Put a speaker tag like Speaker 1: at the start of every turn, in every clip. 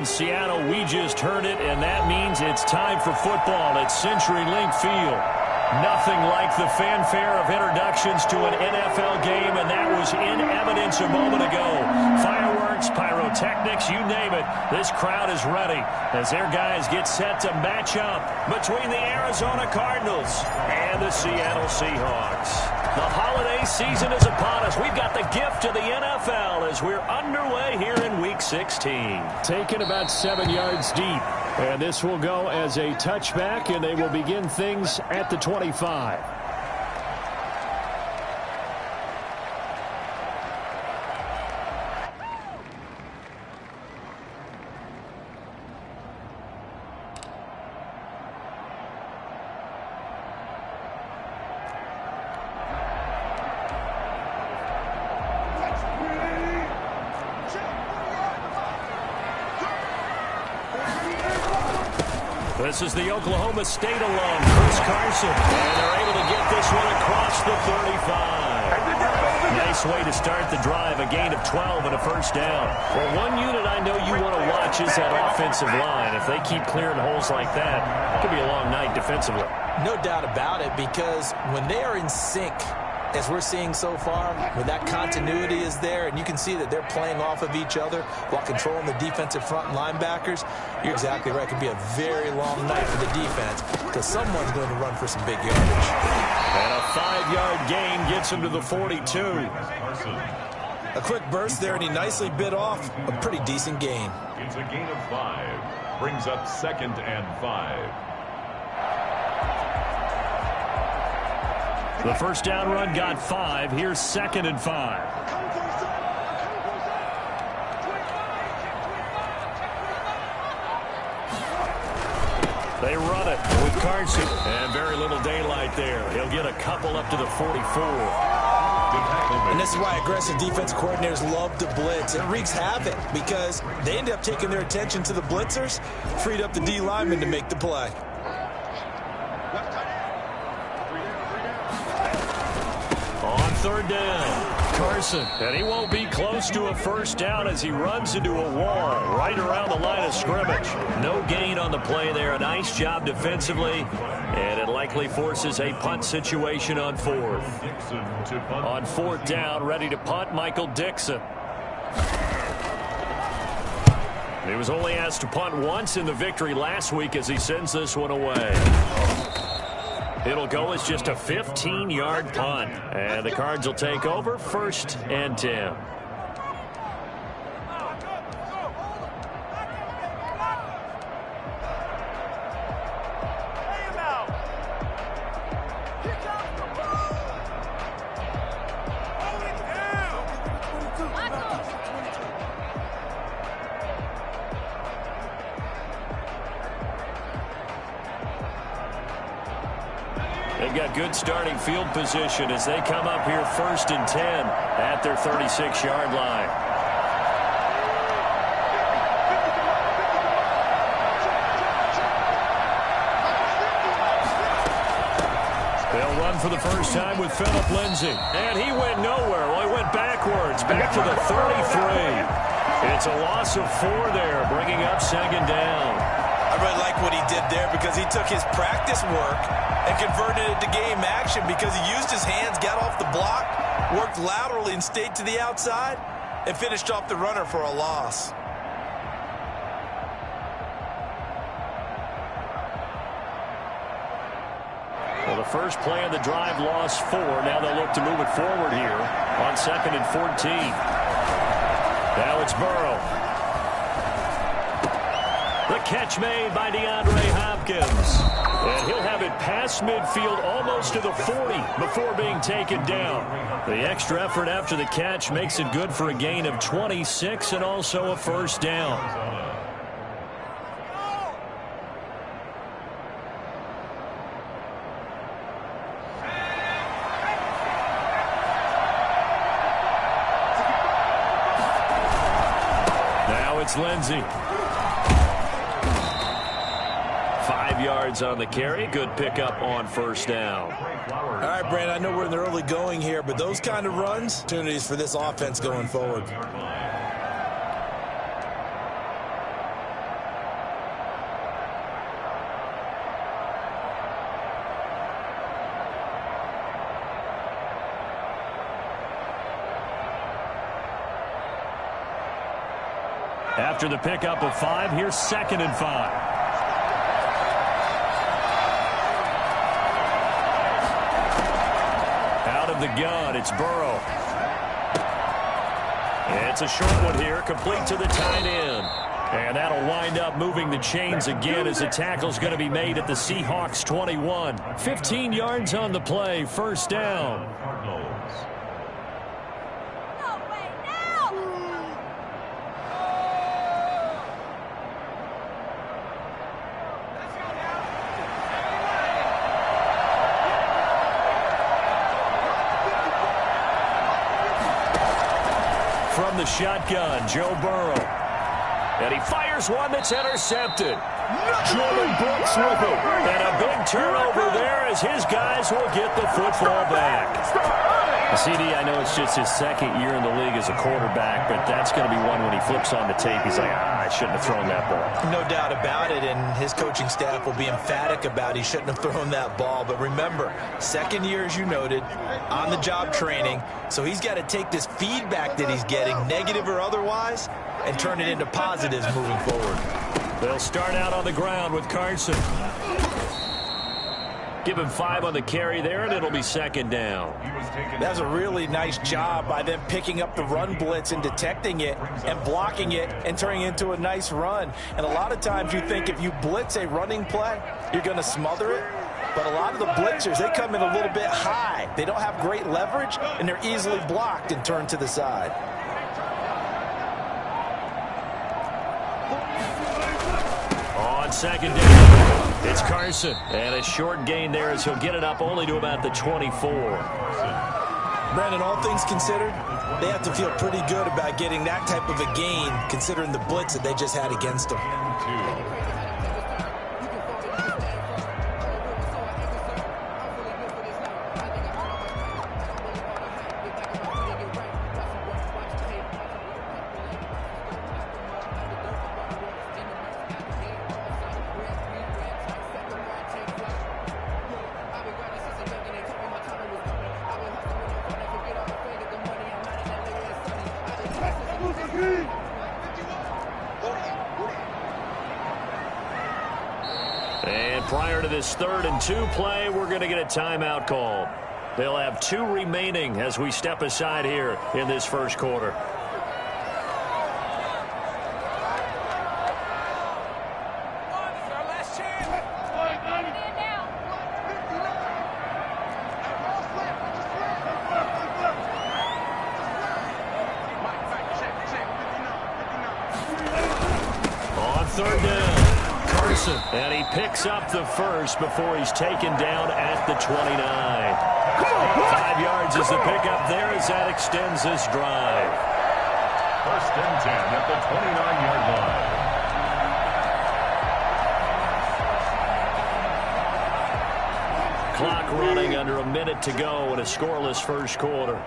Speaker 1: Seattle, we just heard it, and that means it's time for football at CenturyLink Field. Nothing like the fanfare of introductions to an NFL game, and that was in evidence a moment ago. Fireworks, pyrotechnics, you name it. This crowd is ready as their guys get set to match up between the Arizona Cardinals and the Seattle Seahawks. The holiday season is upon us. We've got the gift of the NFL as we're underway here in Week 16.
Speaker 2: Taken about 7 yards deep. And this will go as a touchback, and they will begin things at the 25.
Speaker 1: This is the Oklahoma State alum, Chris Carson, and they're able to get this one across the 35. Nice way to start the drive, a gain of 12 and a first down. Well, one unit I know you want to watch is that offensive line. If they keep clearing holes like that, it could be a long night defensively.
Speaker 3: No doubt about it, because when they are in sync, as we're seeing so far, when that continuity is there and you can see that they're playing off of each other while controlling the defensive front linebackers, you're exactly right. It could be a very long night for the defense because someone's going to run for some big yardage.
Speaker 1: And a 5-yard gain gets him to the 42.
Speaker 3: A quick burst there, and he nicely bit off a pretty decent gain.
Speaker 4: It's a gain of 5. Brings up 2nd and 5.
Speaker 1: The first down run got 5. Here's 2nd and 5. They run it with Carson. And very little daylight there. He'll get a couple up to the 44.
Speaker 3: And this is why aggressive defense coordinators love to blitz. It wreaks havoc because they end up taking their attention to the blitzers, freed up the D lineman to make the play.
Speaker 1: On 3rd down, Carson. And he won't be close to a first down as he runs into a wall right around the line of scrimmage. No gain on the play there. A nice job defensively. And it likely forces a punt situation on 4th. On 4th down, ready to punt, Michael Dixon. He was only asked to punt once in the victory last week as he sends this one away. It'll go as just a 15-yard punt. And the Cards will take over 1st and 10. They've got good starting field position as they come up here 1st and 10 at their 36-yard line. They'll run for the first time with Phillip Lindsay. And he went nowhere. Well, he went backwards, back to the 33. It's a loss of 4 there, bringing up 2nd down.
Speaker 3: I really like what he did there because he took his practice work and converted it to game action because he used his hands, got off the block, worked laterally and stayed to the outside, and finished off the runner for a loss.
Speaker 1: Well, the first play of the drive lost 4. Now they'll look to move it forward here on 2nd and 14. Now it's Burrow. The catch made by DeAndre Hopkins. And he'll have it past midfield almost to the 40 before being taken down. The extra effort after the catch makes it good for a gain of 26 and also a first down. Now it's Lindsay. 5 yards on the carry. Good pickup on first down.
Speaker 3: All right, Brandon, I know we're in the early going here, but those kind of runs, opportunities for this offense going forward.
Speaker 1: After the pickup of 5, here's 2nd and 5. Out of the gun, it's Burrow. It's a short one here, complete to the tight end. And that'll wind up moving the chains again as the tackle's going to be made at the Seahawks 21. 15 yards on the play, first down. From the shotgun, Joe Burrow. And he fires one that's intercepted. Jordan Brooks with it. And a big turnover there as his guys will get the football back. CD, I know it's just his 2nd year in the league as a quarterback, but that's going to be one when he flips on the tape. He's like, I shouldn't have thrown that ball.
Speaker 3: No doubt about it, and his coaching staff will be emphatic about he shouldn't have thrown that ball. But remember, 2nd year, as you noted, on-the-job training, so he's got to take this feedback that he's getting, negative or otherwise, and turn it into positives moving forward.
Speaker 1: They'll start out on the ground with Carson. Give him 5 on the carry there, and it'll be 2nd down.
Speaker 3: That was a really nice job by them picking up the run blitz and detecting it and blocking it and turning it into a nice run. And a lot of times you think if you blitz a running play, you're going to smother it. But a lot of the blitzers, they come in a little bit high. They don't have great leverage, and they're easily blocked and turned to the side.
Speaker 1: On 2nd down, it's Carson. And a short gain there as he'll get it up only to about the 24.
Speaker 3: Brandon, all things considered, they have to feel pretty good about getting that type of a gain considering the blitz that they just had against them.
Speaker 1: And prior to this 3rd and 2 play, we're going to get a timeout call. They'll have 2 remaining as we step aside here in this first quarter. On 3rd down. And he picks up the first before he's taken down at the 29. 5 yards is the pickup there as that extends this drive.
Speaker 4: 1st and 10 at the 29-yard line.
Speaker 1: Clock running under a minute to go in a scoreless first quarter.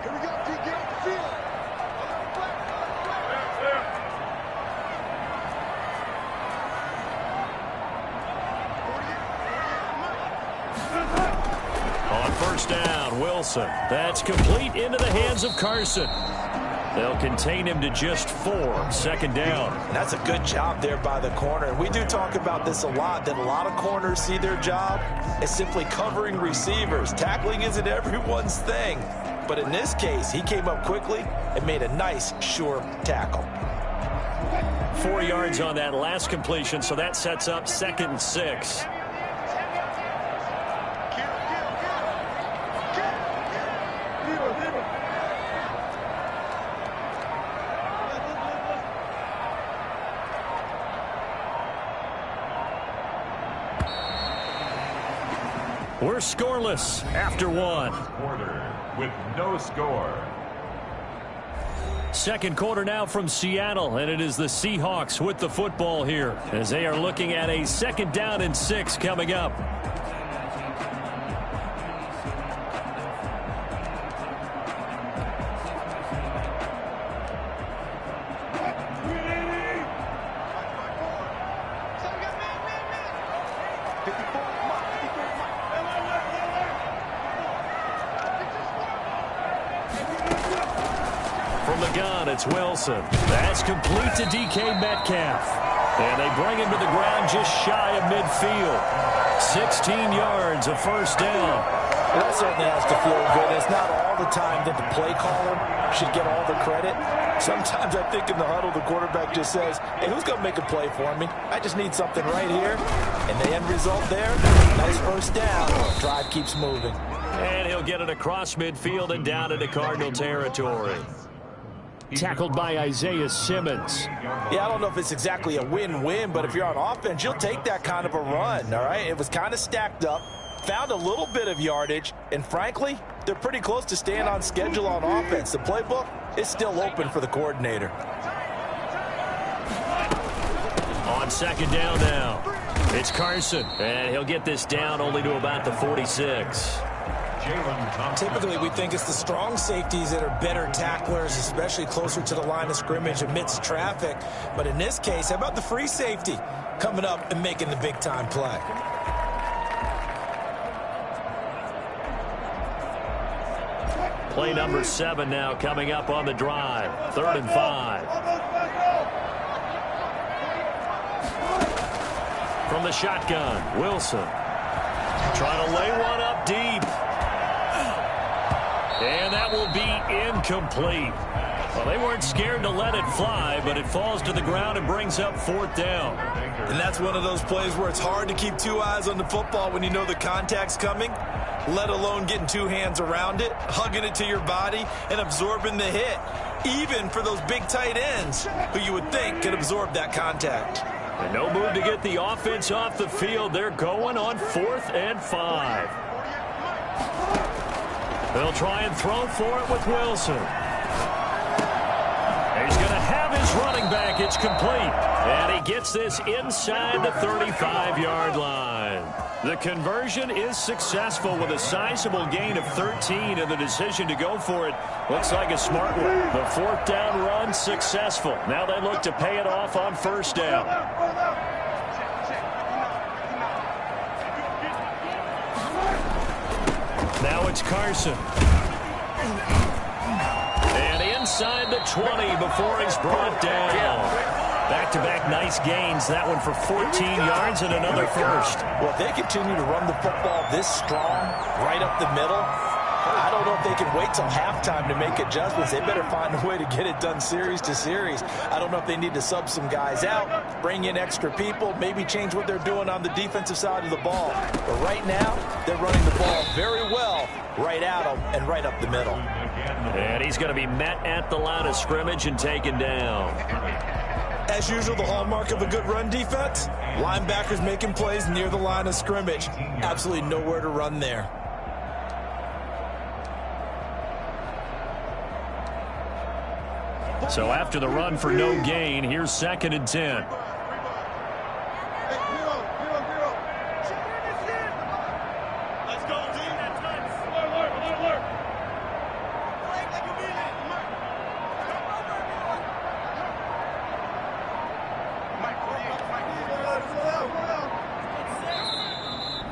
Speaker 1: Down, Wilson. That's complete into the hands of Carson. They'll contain him to just 4. 2nd down.
Speaker 3: And that's a good job there by the corner. And we do talk about this a lot, that a lot of corners see their job as simply covering receivers. Tackling isn't everyone's thing. But in this case, he came up quickly and made a nice, sure tackle.
Speaker 1: 4 yards on that last completion, so that sets up 2nd and 6. We're scoreless after 1.
Speaker 4: Quarter with no score.
Speaker 1: 2nd quarter now from Seattle, and it is the Seahawks with the football here as they are looking at a 2nd down and 6 coming up.
Speaker 2: the gun, it's Wilson. That's complete to DK Metcalf. And they bring him to the ground just shy of midfield. 16 yards, a first down.
Speaker 3: Well, that certainly has to feel good. It's not all the time that the play caller should get all the credit. Sometimes I think in the huddle, the quarterback just says, hey, who's going to make a play for me? I just need something right here. And the end result there, nice first down. Drive keeps moving.
Speaker 1: And he'll get it across midfield and down into Cardinal territory.
Speaker 2: Tackled by Isaiah Simmons.
Speaker 3: Yeah, I don't know if it's exactly a win-win, but if you're on offense, you'll take that kind of a run, all right? It was kind of stacked up, found a little bit of yardage, and frankly, they're pretty close to staying on schedule on offense. The playbook is still open for the coordinator.
Speaker 1: On second down now, it's Carson, and he'll get this down only to about the 46.
Speaker 3: Typically, we think it's the strong safeties that are better tacklers, especially closer to the line of scrimmage amidst traffic. But in this case, how about the free safety coming up and making the big-time play?
Speaker 1: Play number 7 now coming up on the drive. 3rd and 5. From the shotgun, Wilson. Trying to lay one up deep. And that will be incomplete. Well, they weren't scared to let it fly, but it falls to the ground and brings up 4th down.
Speaker 3: And that's one of those plays where it's hard to keep 2 eyes on the football when you know the contact's coming, let alone getting 2 hands around it, hugging it to your body, and absorbing the hit, even for those big tight ends who you would think could absorb that contact.
Speaker 1: And no move to get the offense off the field. They're going on 4th and 5. They'll try and throw for it with Wilson. He's going to have his running back. It's complete. And he gets this inside the 35-yard line. The conversion is successful with a sizable gain of 13, and the decision to go for it looks like a smart one. The 4th down run successful. Now they look to pay it off on 1st down. Now it's Carson. And inside the 20 before he's brought down. Back-to-back nice gains. That one for 14 yards and another first.
Speaker 3: Well, if they continue to run the football this strong, right up the middle, I don't know if they can wait till halftime to make adjustments. They better find a way to get it done series to series. I don't know if they need to sub some guys out, bring in extra people, maybe change what they're doing on the defensive side of the ball. But right now, they're running the ball very well right at them and right up the middle.
Speaker 1: And he's going to be met at the line of scrimmage and taken down.
Speaker 3: As usual, the hallmark of a good run defense, linebackers making plays near the line of scrimmage. Absolutely nowhere to run there.
Speaker 1: So after the run for no gain, here's 2nd and 10.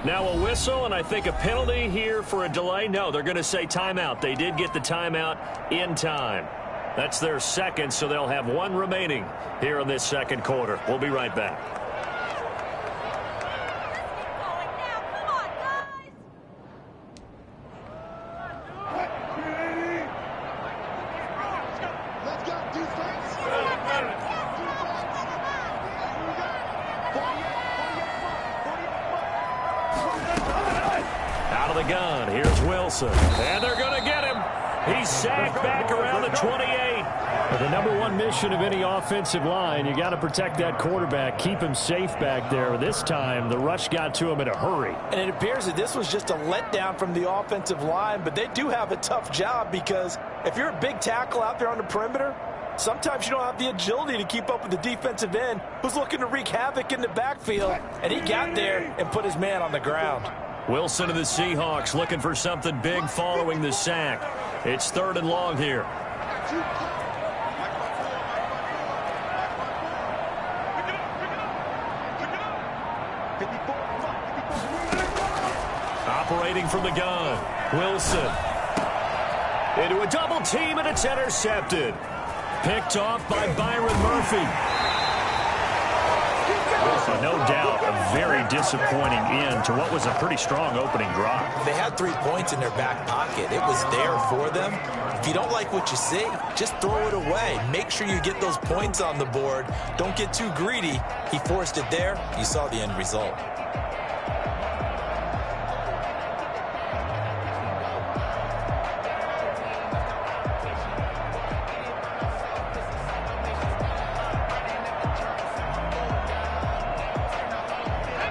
Speaker 1: Now a whistle, and I think a penalty here for a delay. No, they're going to say timeout. They did get the timeout in time. That's their 2nd, so they'll have 1 remaining here in this 2nd quarter. We'll be right back. Out of the gun, here's Wilson. And they're going to get him. He's sacked back around the 28.
Speaker 2: The number 1 mission of any offensive line, you got to protect that quarterback, keep him safe back there. This time, the rush got to him in a hurry.
Speaker 3: And it appears that this was just a letdown from the offensive line, but they do have a tough job because if you're a big tackle out there on the perimeter, sometimes you don't have the agility to keep up with the defensive end who's looking to wreak havoc in the backfield, and he got there and put his man on the ground.
Speaker 1: Wilson of the Seahawks looking for something big following the sack. It's 3rd and long here. Operating from the gun, Wilson. Into a double team, and it's intercepted. Picked off by Byron Murphy. No doubt a very disappointing end to what was a pretty strong opening drive.
Speaker 3: They had 3 points in their back pocket. It was there for them. If you don't like what you see, just throw it away. Make sure you get those points on the board. Don't get too greedy. He forced it there. You saw the end result.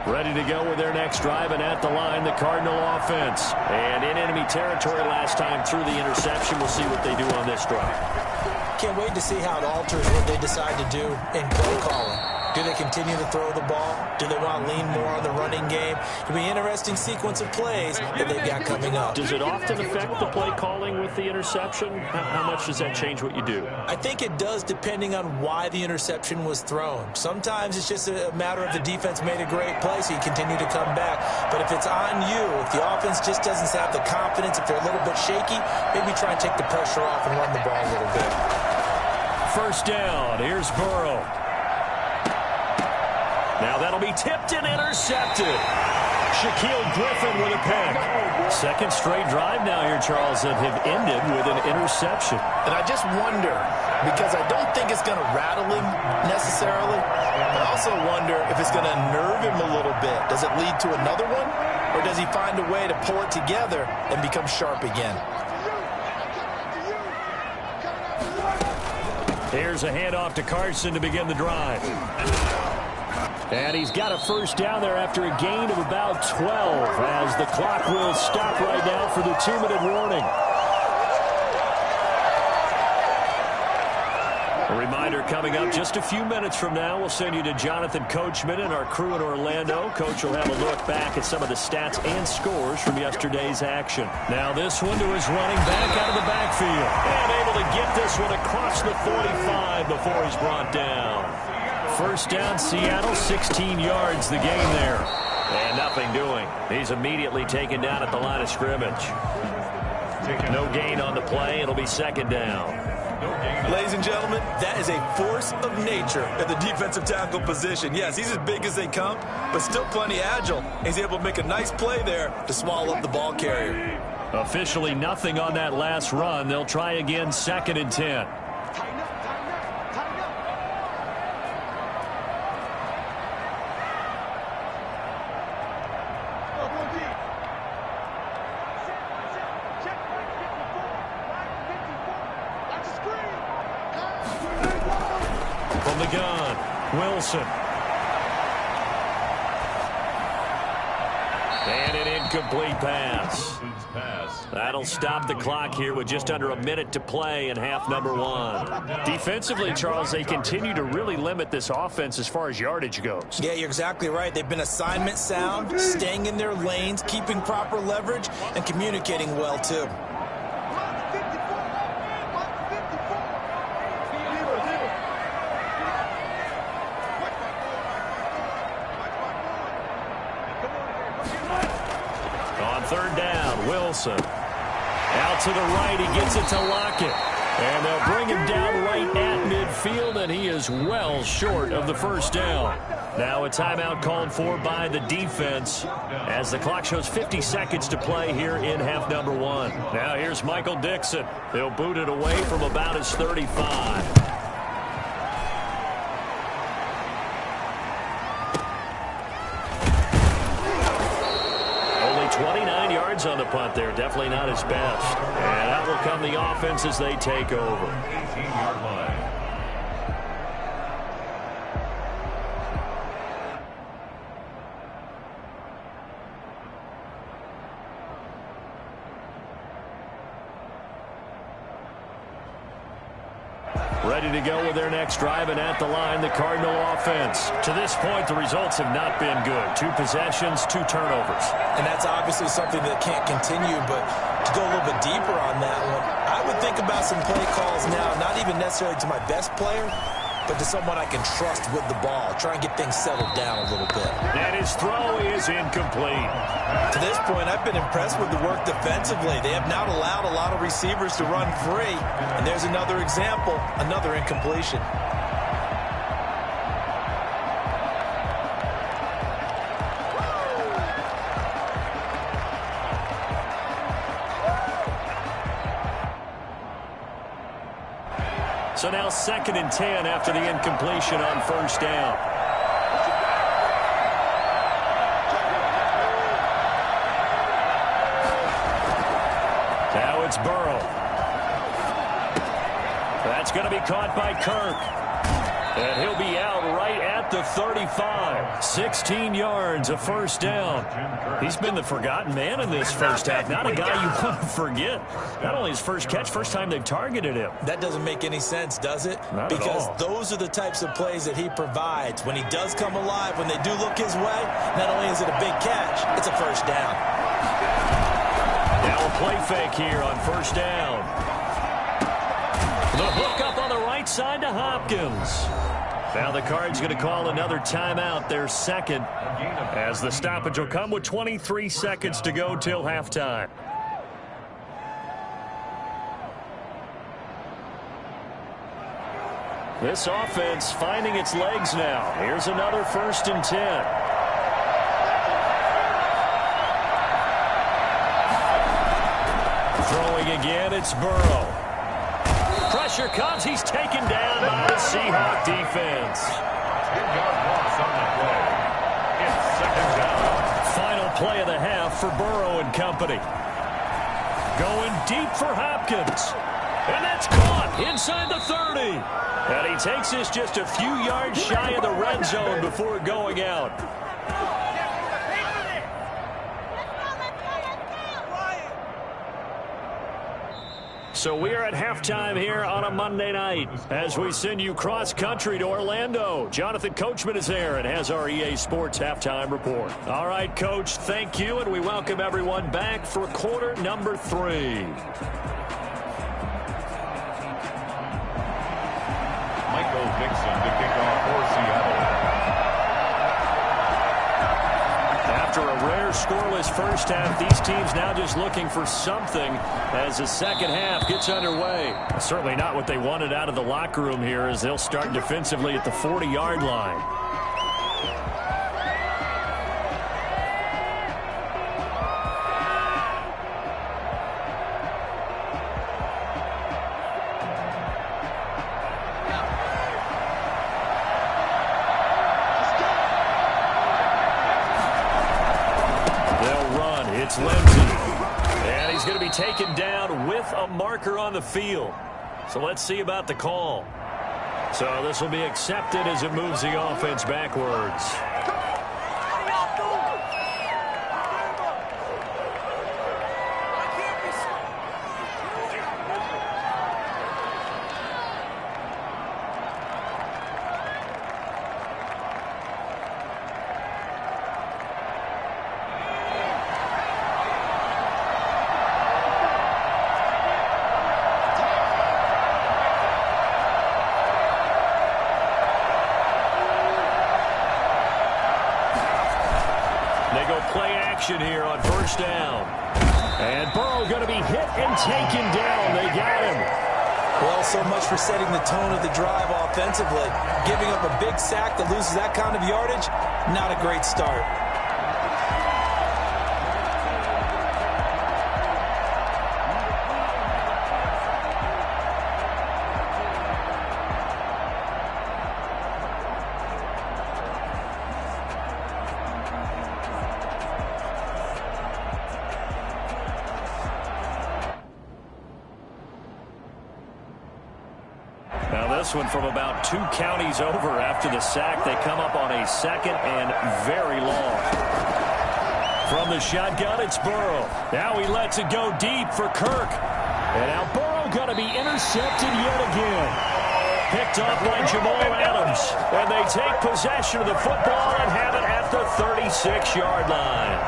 Speaker 1: Ready to go with their next drive, and at the line, the Cardinal offense. And in enemy territory last time through the interception. We'll see what they do on this drive.
Speaker 3: Can't wait to see how it alters what they decide to do in play calling. Do they continue to throw the ball? Do they want to lean more on the running game? It'll be an interesting sequence of plays that they've got coming up.
Speaker 1: Does it often affect the play calling with the interception? How much does that change what you do?
Speaker 3: I think it does, depending on why the interception was thrown. Sometimes it's just a matter of the defense made a great play, so you continue to come back. But if it's on you, if the offense just doesn't have the confidence, if they're a little bit shaky, maybe try and take the pressure off and run the ball a little bit.
Speaker 1: First down. Here's Burrow. Now that'll be tipped and intercepted. Shaquille Griffin with a pick. Second straight drive now here, Charles, that have ended with an interception.
Speaker 3: And I just wonder, because I don't think it's going to rattle him necessarily. I also wonder if it's going to nerve him a little bit. Does it lead to another one? Or does he find a way to pull it together and become sharp again?
Speaker 1: Here's a handoff to Carson to begin the drive. And he's got a first down there after a gain of about 12 as the clock will stop right now for the 2-minute warning. A reminder coming up just a few minutes from now. We'll send you to Jonathan Coachman and our crew in Orlando. Coach will have a look back at some of the stats and scores from yesterday's action. Now this one to his running back out of the backfield. And able to get this one across the 45 before he's brought down. First down, Seattle, 16 yards the gain there. And nothing doing. He's immediately taken down at the line of scrimmage. No gain on the play. It'll be second down.
Speaker 3: Ladies and gentlemen, that is a force of nature at the defensive tackle position. Yes, he's as big as they come, but still plenty agile. He's able to make a nice play there to swallow up the ball carrier.
Speaker 1: Officially nothing on that last run. They'll try again, 2nd and 10. From the gun, Wilson. And an incomplete pass. That'll stop the clock here with just under a minute to play in half number 1. Defensively, Charles, they continue to really limit this offense as far as yardage goes.
Speaker 3: Yeah, you're exactly right. They've been assignment sound, staying in their lanes, keeping proper leverage, and communicating well, too.
Speaker 1: Third down, Wilson. Out to the right, he gets it to Lockett. And they'll bring him down right at midfield, and he is well short of the first down. Now a timeout called for by the defense as the clock shows 50 seconds to play here in half number 1. Now here's Michael Dixon. He'll boot it away from about his 35. 29 yards on the punt there. Definitely not his best. And that will come the offense as they take over.
Speaker 4: 18-yard line.
Speaker 1: Ready to go with their next drive, and at the line, the Cardinal offense. To this point, the results have not been good. 2 possessions, 2 turnovers.
Speaker 3: And that's obviously something that can't continue, but to go a little bit deeper on that one, I would think about some play calls now, not even necessarily to my best player, but to someone I can trust with the ball. Try and get things settled down a little bit.
Speaker 1: And his throw is incomplete.
Speaker 3: To this point, I've been impressed with the work defensively. They have not allowed a lot of receivers to run free. And there's another example, another incompletion.
Speaker 1: So now 2nd and 10 after the incompletion on first down. Now it's Burrow. That's going to be caught by Kirk. And he'll be out right at the 35. 16 yards, a first down. He's been the forgotten man in this first half. Not a guy you want to forget. Not only his first catch, first time they've targeted him.
Speaker 3: That doesn't make any sense, does it?
Speaker 1: Not at all.
Speaker 3: Because those are the types of plays that he provides. When he does come alive, when they do look his way, not only is it a big catch, it's a first down.
Speaker 1: Now a play fake here on first down. The hook up on the right side to Hopkins. Now the Cards going to call another timeout, their second, as the stoppage will come with 23 seconds to go till halftime. This offense finding its legs now. Here's another 1st and 10. Throwing again, it's Burrow. Pressure comes. He's taken down by the Seahawk defense.
Speaker 4: 10-yard loss on the play. It's 2nd down.
Speaker 1: Final play of the half for Burrow and company. Going deep for Hopkins. And that's caught inside the 30. And he takes this just a few yards shy of the red zone before going out. So we are at halftime here on a Monday night as we send you cross-country to Orlando. Jonathan Coachman is there and has our EA Sports halftime report. All right, Coach, thank you, and we welcome everyone back for quarter number 3.
Speaker 4: Michael Dixon to kick off for Seattle.
Speaker 1: After a rare scoreless first half, these teams now just looking for something as the second half gets underway. Certainly not what they wanted out of the locker room here as they'll start defensively at the 40-yard line. And he's going to be taken down with a marker on the field. So let's see about the call. So this will be accepted as it moves the offense backwards. Here on first down. And Burrow going to be hit and taken down. They got him.
Speaker 3: Well, so much for setting the tone of the drive offensively. Giving up a big sack that loses that kind of yardage, not a great start.
Speaker 1: This one from about 2 counties over after the sack. They come up on a 2nd and very long. From the shotgun, it's Burrow. Now he lets it go deep for Kirk. And now Burrow going to be intercepted yet again. Picked up by Jamal Adams. And they take possession of the football and have it at the 36-yard line.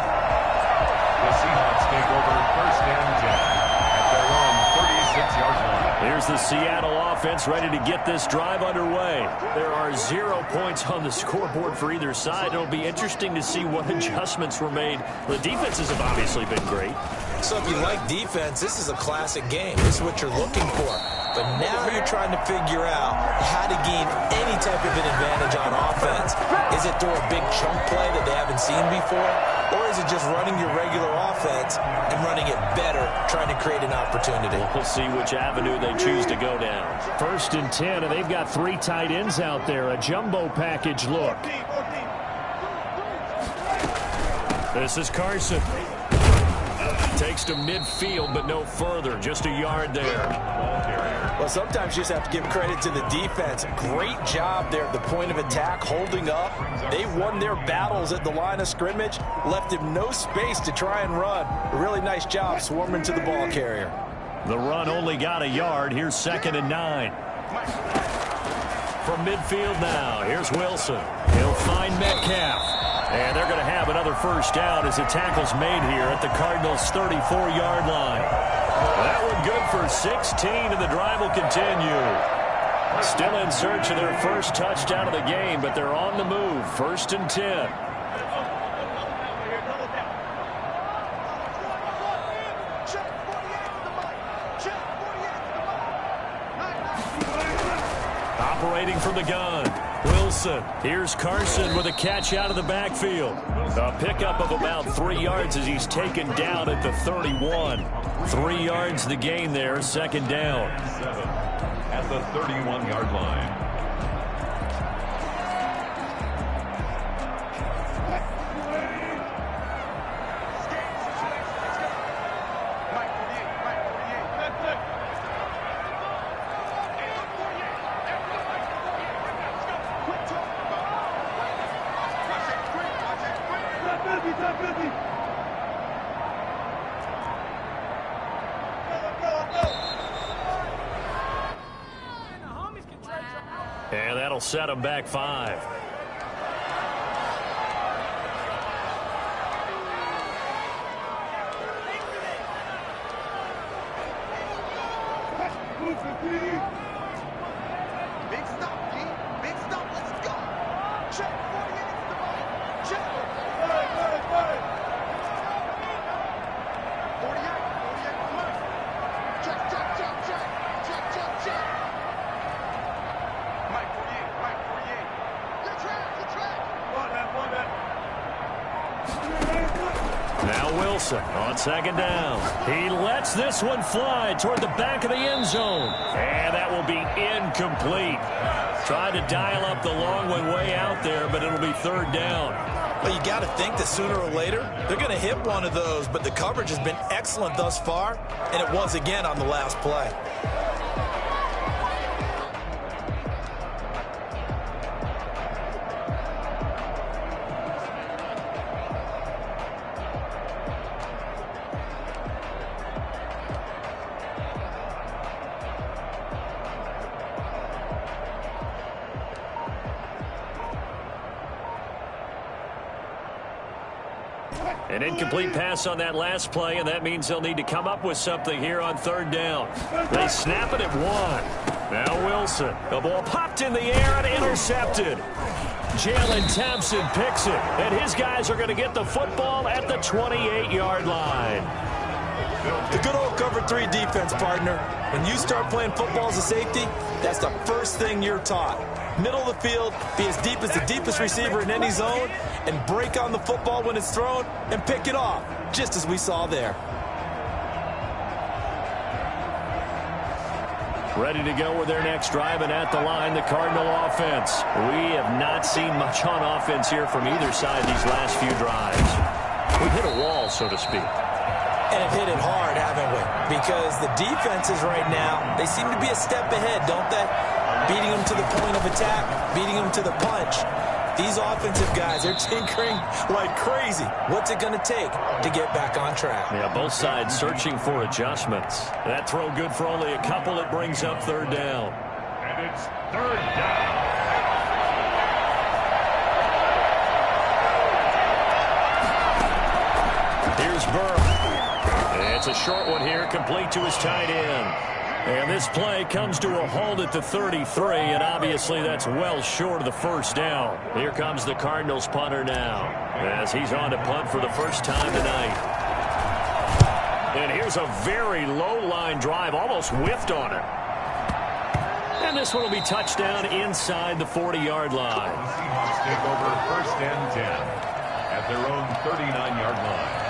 Speaker 4: The Seahawks take over 1st and 10 at their own 36-yard line.
Speaker 1: Here's the Seattle offense ready to get this drive underway. There are 0 points on the scoreboard for either side. It'll be interesting to see what adjustments were made. The defenses have obviously been great.
Speaker 3: So if you like defense, this is a classic game. This is what you're looking for. But now you're trying to figure out how to gain any type of an advantage on offense. Is it through a big chunk play that they haven't seen before? Or is it just running your regular offense and running it better, trying to create an opportunity?
Speaker 1: We'll see which avenue they choose to go down.
Speaker 2: 1st and 10, and they've got 3 tight ends out there. A jumbo package look.
Speaker 1: This is Carson. Takes to midfield, but no further. Just a yard there.
Speaker 3: Well, sometimes you just have to give credit to the defense. Great job there at the point of attack, holding up. They won their battles at the line of scrimmage, left him no space to try and run. A really nice job swarming to the ball carrier.
Speaker 1: The run only got a yard. Here's 2nd and 9. From midfield now, here's Wilson. He'll find Metcalf. And they're going to have another first down as the tackle's made here at the Cardinals' 34-yard line. That one good for 16, and the drive will continue. Still in search of their first touchdown of the game, but they're on the move. 1st and 10. Operating from the gun. Wilson. Here's Carson with a catch out of the backfield. A pickup of about 3 yards as he's taken down at the 31. 3 yards the gain there, 2nd down.
Speaker 4: At the 31-yard line.
Speaker 1: And that'll set him back 5.
Speaker 5: Big stop, P. Big stop. Let's go. Check. 48 to the ball. Check. 48. Check. Mike 48. Your track.
Speaker 1: Now Wilson on 2nd down. He lets this one fly toward the back of the end zone. And that will be incomplete. Tried to dial up the long one way out there, but it'll be 3rd down.
Speaker 3: Well, you got to think that sooner or later, they're going to hit one of those, but the coverage has been excellent thus far, and it was again on the last play.
Speaker 1: An incomplete pass on that last play, and that means they'll need to come up with something here on 3rd down. They snap it at 1. Now Wilson. The ball popped in the air and intercepted. Jalen Thompson picks it, and his guys are going to get the football at the 28-yard line.
Speaker 3: The good old cover 3 defense, partner. When you start playing football as a safety, that's the first thing you're taught. Middle of the field, be as deep as the deepest receiver in any zone, and break on the football when it's thrown and pick it off, just as we saw there.
Speaker 1: Ready to go with their next drive, and at the line, the Cardinal offense. We have not seen much on offense here from either side these last few drives. We've hit a wall, so to speak.
Speaker 3: And have hit it hard, haven't we? Because the defenses right now, they seem to be a step ahead, don't they? Beating them to the point of attack, beating them to the punch. These offensive guys, they're tinkering like crazy. What's it going to take to get back on track?
Speaker 1: Yeah, both sides searching for adjustments. That throw good for only a couple. It brings up 3rd down.
Speaker 4: And it's 3rd down.
Speaker 1: Here's Burrow. It's a short one here, complete to his tight end. And this play comes to a halt at the 33, and obviously that's well short of the first down. Here comes the Cardinals punter now, as he's on to punt for the first time tonight. And here's a very low-line drive, almost whiffed on it. And this one will be touchdown inside the 40-yard line.
Speaker 4: Seahawks take over first and 10 at their own 39-yard line.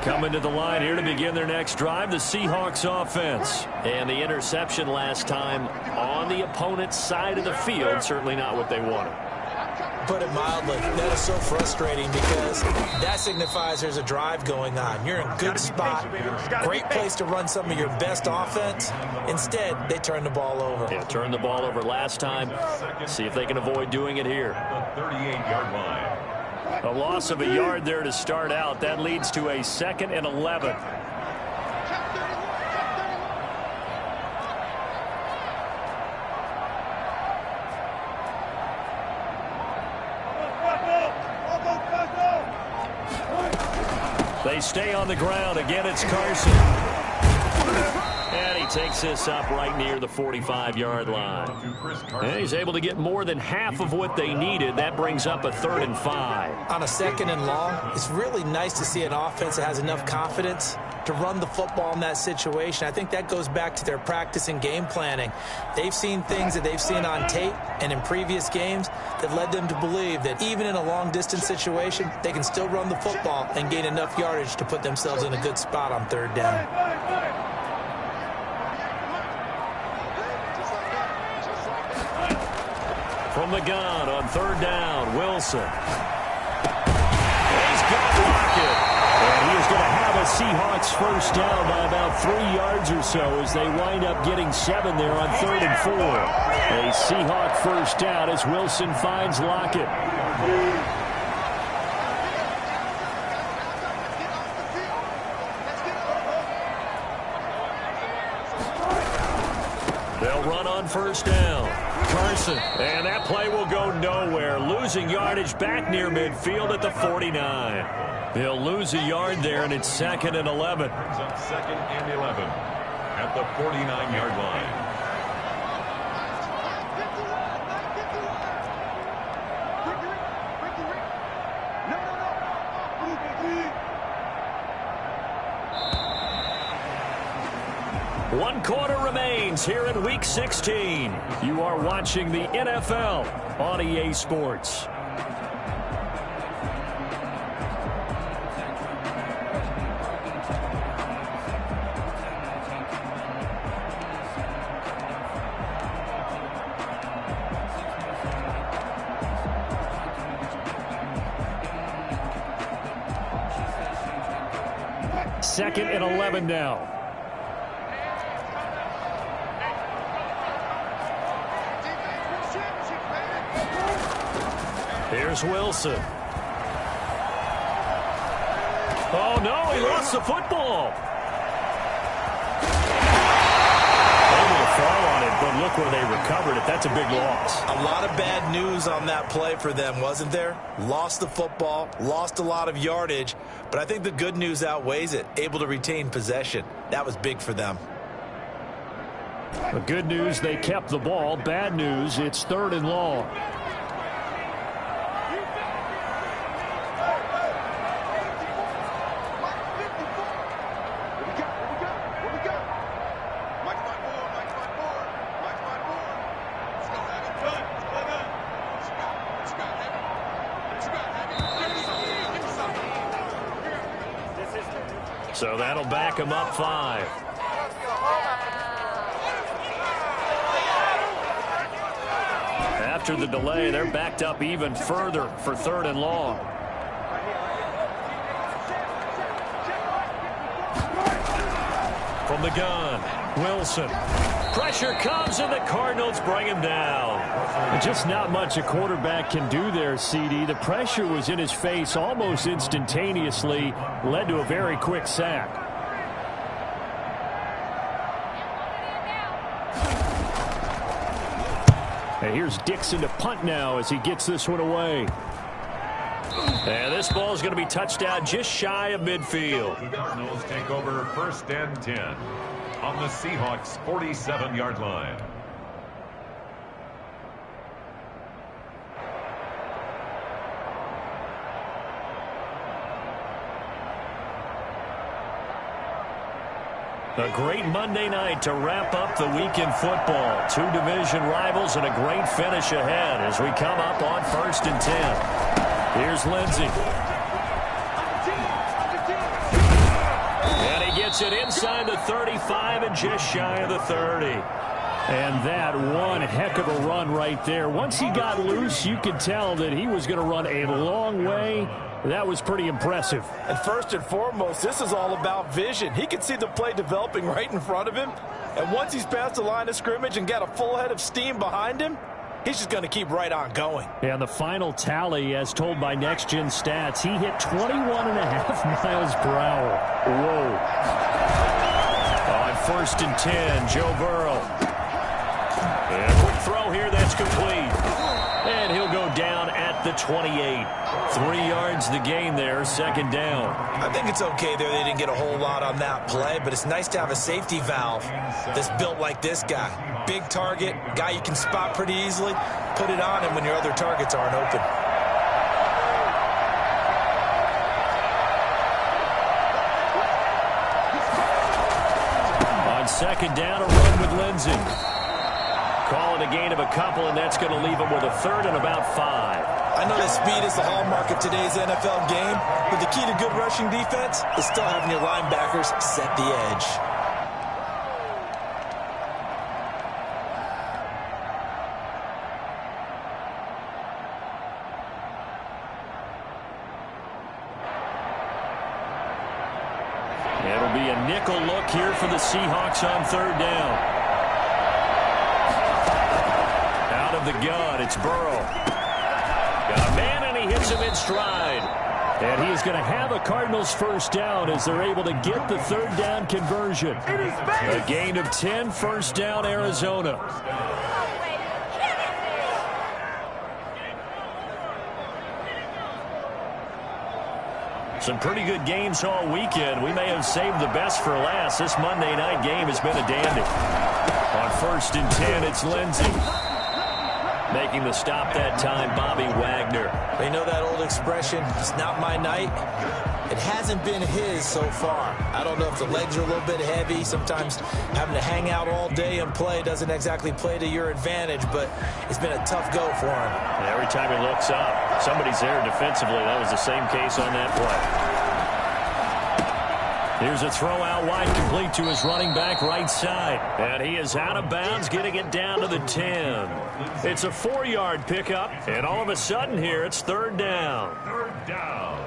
Speaker 1: Coming to the line here to begin their next drive, the Seahawks offense. And the interception last time on the opponent's side of the field, certainly not what they wanted.
Speaker 3: Put it mildly, that is so frustrating because that signifies there's a drive going on. You're in a good spot, great place to run some of your best offense. Instead, they turn the ball over.
Speaker 1: Yeah, turned the ball over last time. See if they can avoid doing it here.
Speaker 4: The 38-yard line.
Speaker 1: A loss of a yard there to start out. That leads to a 2nd and 11. They stay on the ground. Again, it's Carson. And he takes this up right near the 45-yard line. And he's able to get more than half of what they needed. That brings up a 3rd and 5.
Speaker 3: On a 2nd and long, it's really nice to see an offense that has enough confidence to run the football in that situation. I think that goes back to their practice and game planning. They've seen things that they've seen on tape and in previous games that led them to believe that even in a long-distance situation, they can still run the football and gain enough yardage to put themselves in a good spot on 3rd down.
Speaker 1: From the gun on 3rd down, Wilson. He's got Lockett. And he is going to have a Seahawks first down by about 3 yards or so as they wind up getting 7 there on 3rd and 4. A Seahawk first down as Wilson finds Lockett. They'll run on first down. Carson, and that play will go nowhere. Losing yardage back near midfield at the 49. They'll lose a yard there, and it's 2nd and 11.
Speaker 4: It's up 2nd and 11 at the 49-yard line.
Speaker 1: One quarter remains here in Week 16. You are watching the NFL on EA Sports. Second and 11 now. Here's Wilson. Oh, no, he lost the football. Able to fall on it, but look where they recovered it. That's a big loss.
Speaker 3: A lot of bad news on that play for them, wasn't there? Lost the football, lost a lot of yardage, but I think the good news outweighs it. Able to retain possession. That was big for them.
Speaker 1: The good news, they kept the ball. Bad news, it's 3rd and long. So that'll back him up 5. After the delay, they're backed up even further for 3rd and long. From the gun, Wilson. Pressure comes, and the Cardinals bring him down. Just not much a quarterback can do there, CD. The pressure was in his face almost instantaneously, led to a very quick sack. And here's Dixon to punt now as he gets this one away. And this ball is going to be touched down just shy of midfield.
Speaker 4: The Cardinals take over 1st and 10 on the Seahawks' 47-yard line.
Speaker 1: A great Monday night to wrap up the week in football. 2 division rivals and a great finish ahead as we come up on 1st and 10. Here's Lindsey. And he gets it inside the 35 and just shy of the 30. And that one heck of a run right there. Once he got loose, you could tell that he was going to run a long way. That was pretty impressive.
Speaker 3: And first and foremost, this is all about vision. He can see the play developing right in front of him. And once he's past the line of scrimmage and got a full head of steam behind him, he's just going to keep right on going.
Speaker 1: And the final tally, as told by Next Gen Stats, he hit 21.5 miles per hour. Whoa. On 1st and 10, Joe Burrow. And quick throw here, that's complete. And he'll go down at the 28. 3 yards the gain there, 2nd down.
Speaker 3: I think it's okay there. They didn't get a whole lot on that play, but it's nice to have a safety valve that's built like this guy. Big target, guy you can spot pretty easily. Put it on him when your other targets aren't open.
Speaker 1: On 2nd down, a run with Lindsey. Call it a gain of a couple, and that's going to leave him with a 3rd and about 5.
Speaker 3: I know that speed is the hallmark of today's NFL game, but the key to good rushing defense is still having your linebackers set the edge.
Speaker 1: It'll be a nickel look here for the Seahawks on 3rd down. Out of the gun, it's Burrow. Got a man, and he hits him in stride. And he is going to have a Cardinals 1st down as they're able to get the 3rd down conversion. A gain of 10, 1st down, Arizona. Some pretty good games all weekend. We may have saved the best for last. This Monday night game has been a dandy. On 1st and 10, it's Lindsey. Making the stop that time, Bobby Wagner.
Speaker 3: They know that old expression, it's not my night. It hasn't been his so far. I don't know if the legs are a little bit heavy. Sometimes having to hang out all day and play doesn't exactly play to your advantage, but it's been a tough go for him.
Speaker 1: And every time he looks up, somebody's there defensively. That was the same case on that play. Here's a throw out wide, complete to his running back right side. And he is out of bounds, getting it down to the 10. It's a 4-yard pickup, and all of a sudden here, it's 3rd down.
Speaker 4: 3rd down.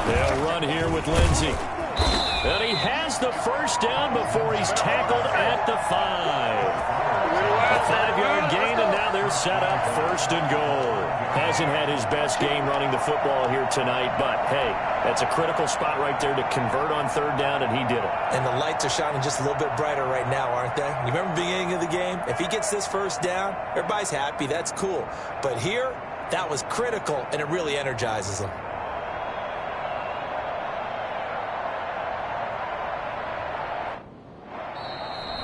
Speaker 1: They'll run here with Lindsey. And he has the 1st down before he's tackled at the 5. A 5-yard gain, and now they're set up 1st and goal. Hasn't had his best game running the football here tonight, but, hey, that's a critical spot right there to convert on 3rd down, and he did it.
Speaker 3: And the lights are shining just a little bit brighter right now, aren't they? You remember the beginning of the game? If he gets this 1st down, everybody's happy. That's cool. But here, that was critical, and it really energizes them.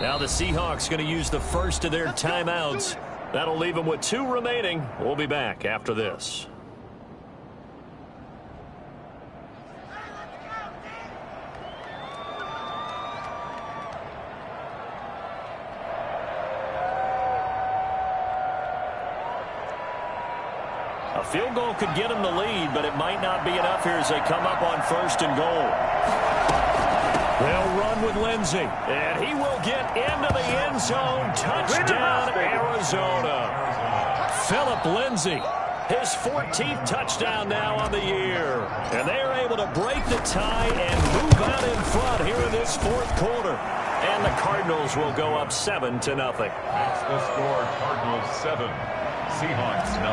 Speaker 1: Now the Seahawks going to use the first of their timeouts. That'll leave them with 2 remaining. We'll be back after this. A field goal could get them the lead, but it might not be enough here as they come up on 1st and goal. They'll run with Lindsey, and he will get into the end zone. Touchdown, Arizona. Philip Lindsey, his 14th touchdown now on the year. And they are able to break the tie and move out in front here in this fourth quarter. And the Cardinals will go up 7-0.
Speaker 4: That's the score. Cardinals 7, Seahawks 0.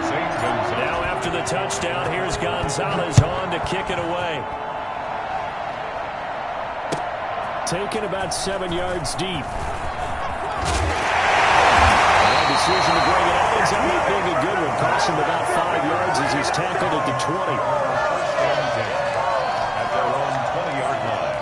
Speaker 4: St. Gonzalez.
Speaker 1: Now after the touchdown, here's Gonzalez on to kick it away. Taken about 7 yards deep. That decision to bring it out ends up not being a good one. Cost him about 5 yards as he's tackled at the 20.
Speaker 4: At their own 20-yard line.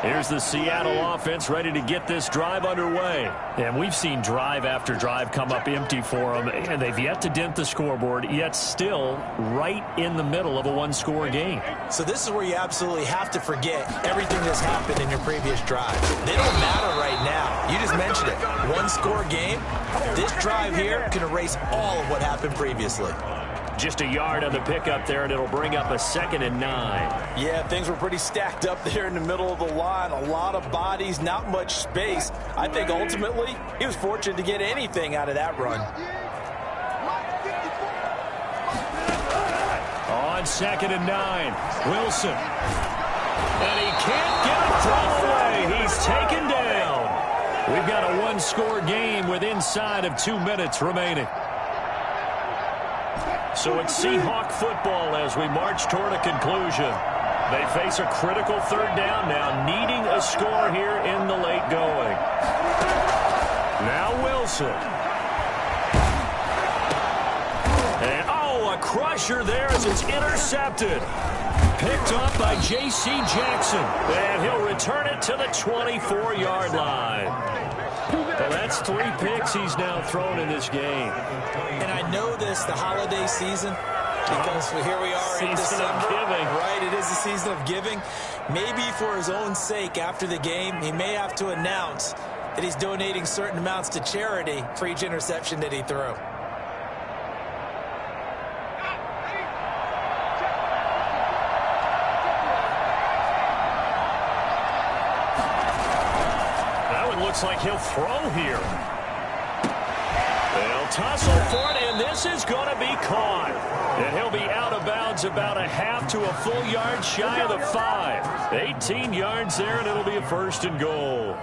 Speaker 1: Here's the Seattle offense ready to get this drive underway. And we've seen drive after drive come up empty for them, and they've yet to dent the scoreboard, yet still right in the middle of a one-score game.
Speaker 3: So this is where you absolutely have to forget everything that's happened in your previous drive. They don't matter right now. You just mentioned it. One-score game. This drive here can erase all of what happened previously.
Speaker 1: Just a yard on the pickup there, and it'll bring up a 2nd and 9.
Speaker 3: Yeah, things were pretty stacked up there in the middle of the line. A lot of bodies, not much space. I think ultimately he was fortunate to get anything out of that run.
Speaker 1: On 2nd and 9, Wilson. And he can't get a throw away. He's taken down. We've got a one-score game with inside of 2 minutes remaining. So it's Seahawk football as we march toward a conclusion. They face a critical 3rd down now, needing a score here in the late going. Now Wilson. And, a crusher there as it's intercepted. Picked up by J.C. Jackson. And he'll return it to the 24-yard line. Well, that's 3 picks he's now thrown in this game.
Speaker 3: And I know this, the holiday season, because here we are in December.
Speaker 1: Giving.
Speaker 3: Right, it is the season of giving. Maybe for his own sake after the game, he may have to announce that he's donating certain amounts to charity for each interception that he threw.
Speaker 1: Looks like he'll throw here. They'll tussle for it, and this is going to be caught. And he'll be out of bounds about a half to a full yard shy of the 5. 18 yards there, and it'll be a 1st and goal.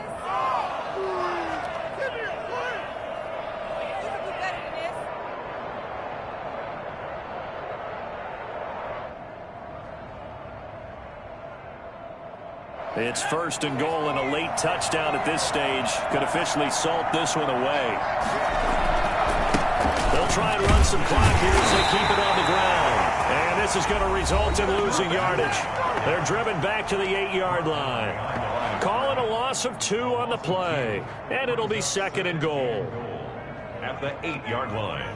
Speaker 1: It's 1st and goal, and a late touchdown at this stage could officially salt this one away. They'll try and run some clock here as they keep it on the ground. And this is going to result in losing yardage. They're driven back to the 8-yard line. Calling a loss of 2 on the play. And it'll be 2nd and goal.
Speaker 4: At the 8-yard line.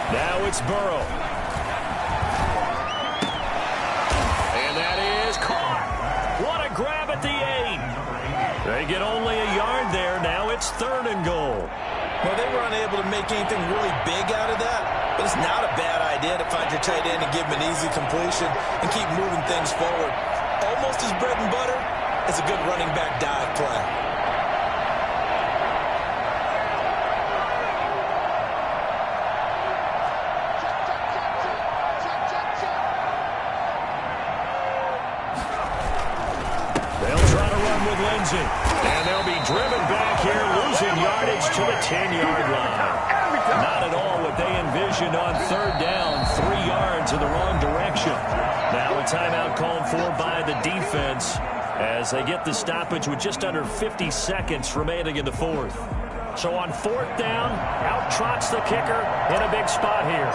Speaker 1: Now it's Burrow. And that is caught. What a grab at the 8. They get only a yard there. Now it's 3rd and goal.
Speaker 3: Well, they were unable to make anything really big out of that, but it's not a bad idea to find your tight end and give him an easy completion and keep moving things forward. Almost as bread and butter as a good running back dive play.
Speaker 1: And they'll be driven back here, losing yardage to the 10-yard line. Not at all what they envisioned on 3rd down, 3 yards in the wrong direction. Now a timeout called for by the defense as they get the stoppage with just under 50 seconds remaining in the 4th. So on 4th down, out trots the kicker in a big spot here.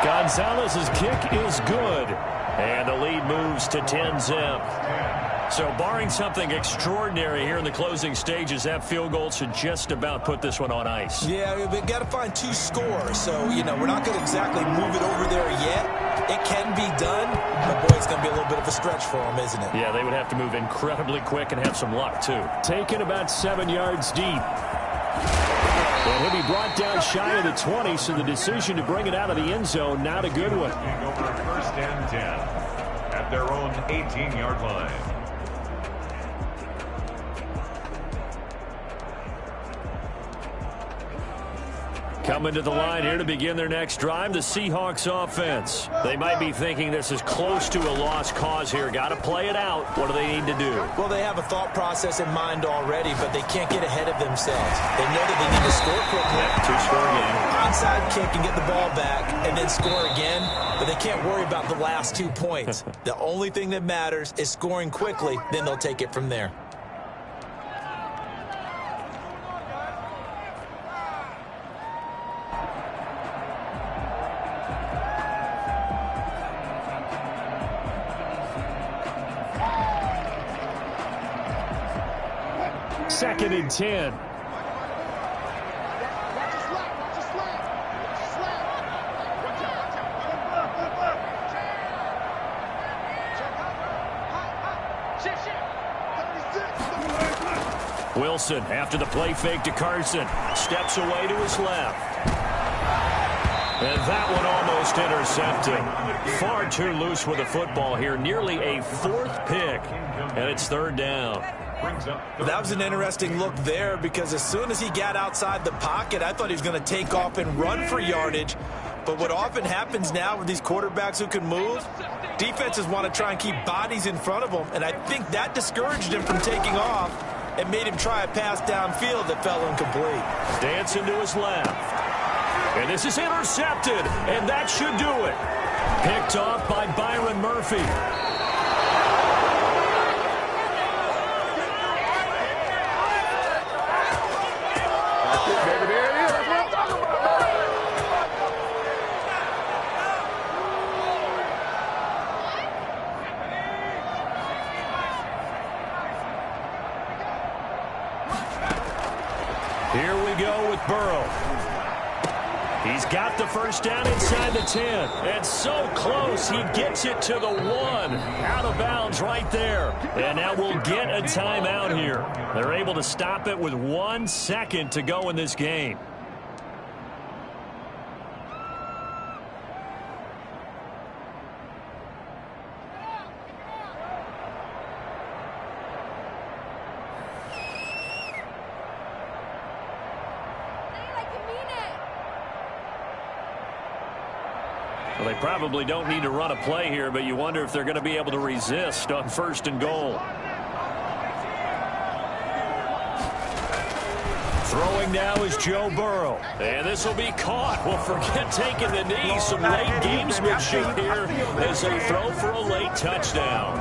Speaker 1: Gonzalez's kick is good. And the lead moves to 10-zip. So barring something extraordinary here in the closing stages, that field goal should just about put this one on ice.
Speaker 3: Yeah, we've got to find 2 scores. So, you know, we're not going to exactly move it over there yet. It can be done, but boy, it's going to be a little bit of a stretch for them, isn't it?
Speaker 1: Yeah, they would have to move incredibly quick and have some luck, too. Taken about 7 yards deep. And he'll be brought down shy of the 20, so the decision to bring it out of the end zone, not a good one.
Speaker 4: Over first and 10 at their own 18-yard line.
Speaker 1: Coming to the line here to begin their next drive, the Seahawks offense. They might be thinking this is close to a lost cause here. Got to play it out. What do they need to do?
Speaker 3: Well, they have a thought process in mind already, but they can't get ahead of themselves. They know that they need to score quickly.
Speaker 1: To score again.
Speaker 3: Onside kick and get the ball back and then score again, but they can't worry about the last 2 points. The only thing that matters is scoring quickly, then they'll take it from there.
Speaker 1: Second and 10. Wilson, after the play fake to Carson, steps away to his left. And that one almost intercepted. Far too loose with the football here. Nearly a 4th pick. And it's 3rd down.
Speaker 3: That was an interesting look there because as soon as he got outside the pocket, I thought he was going to take off and run for yardage. But what often happens now with these quarterbacks who can move, defenses want to try and keep bodies in front of them. And I think that discouraged him from taking off and made him try a pass downfield that fell incomplete.
Speaker 1: Dancing to his left. And this is intercepted, and that should do it. Picked off by Byron Murphy. Here we go with Burrow. He's got the first down inside the 10. And so close, he gets it to the 1. Out of bounds right there. And now we'll get a timeout here. They're able to stop it with 1 second to go in this game. Well, they probably don't need to run a play here, but you wonder if they're going to be able to resist on 1st and goal. Throwing now is Joe Burrow. And this will be caught. Well, forget taking the knee. Some late gamesmanship here as they throw for a late touchdown.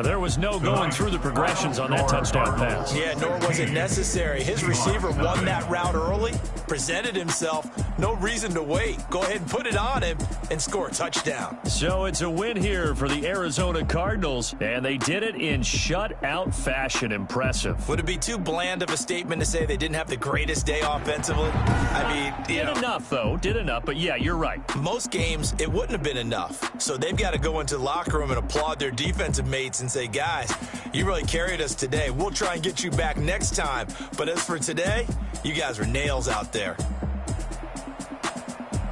Speaker 1: There was no going through the progressions on that touchdown pass.
Speaker 3: Yeah, nor was it necessary. His receiver won that route early, presented himself. No reason to wait. Go ahead and put it on him and score a touchdown.
Speaker 1: So it's a win here for the Arizona Cardinals, and they did it in shutout fashion. Impressive.
Speaker 3: Would it be too bland of a statement to say they didn't have the greatest day offensively? I mean,
Speaker 1: did enough, though. Did enough, but yeah, you're right.
Speaker 3: Most games, it wouldn't have been enough. So they've got to go into the locker room and applaud their defensive mates and say, guys, you really carried us today. We'll try and get you back next time. But as for today, you guys are nails out there.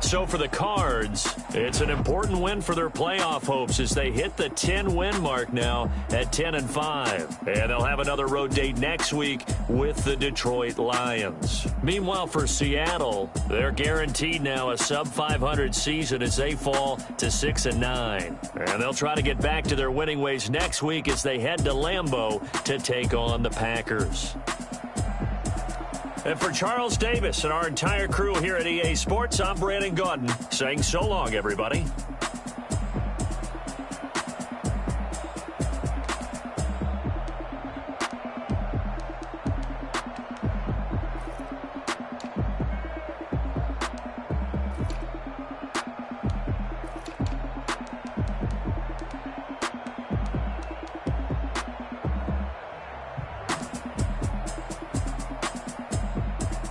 Speaker 1: So for the Cards, it's an important win for their playoff hopes as they hit the 10-win mark now at 10-5. And they'll have another road date next week with the Detroit Lions. Meanwhile, for Seattle, they're guaranteed now a sub-500 season as they fall to 6-9. And they'll try to get back to their winning ways next week as they head to Lambeau to take on the Packers. And for Charles Davis and our entire crew here at EA Sports, I'm Brandon Gaudin saying so long, everybody.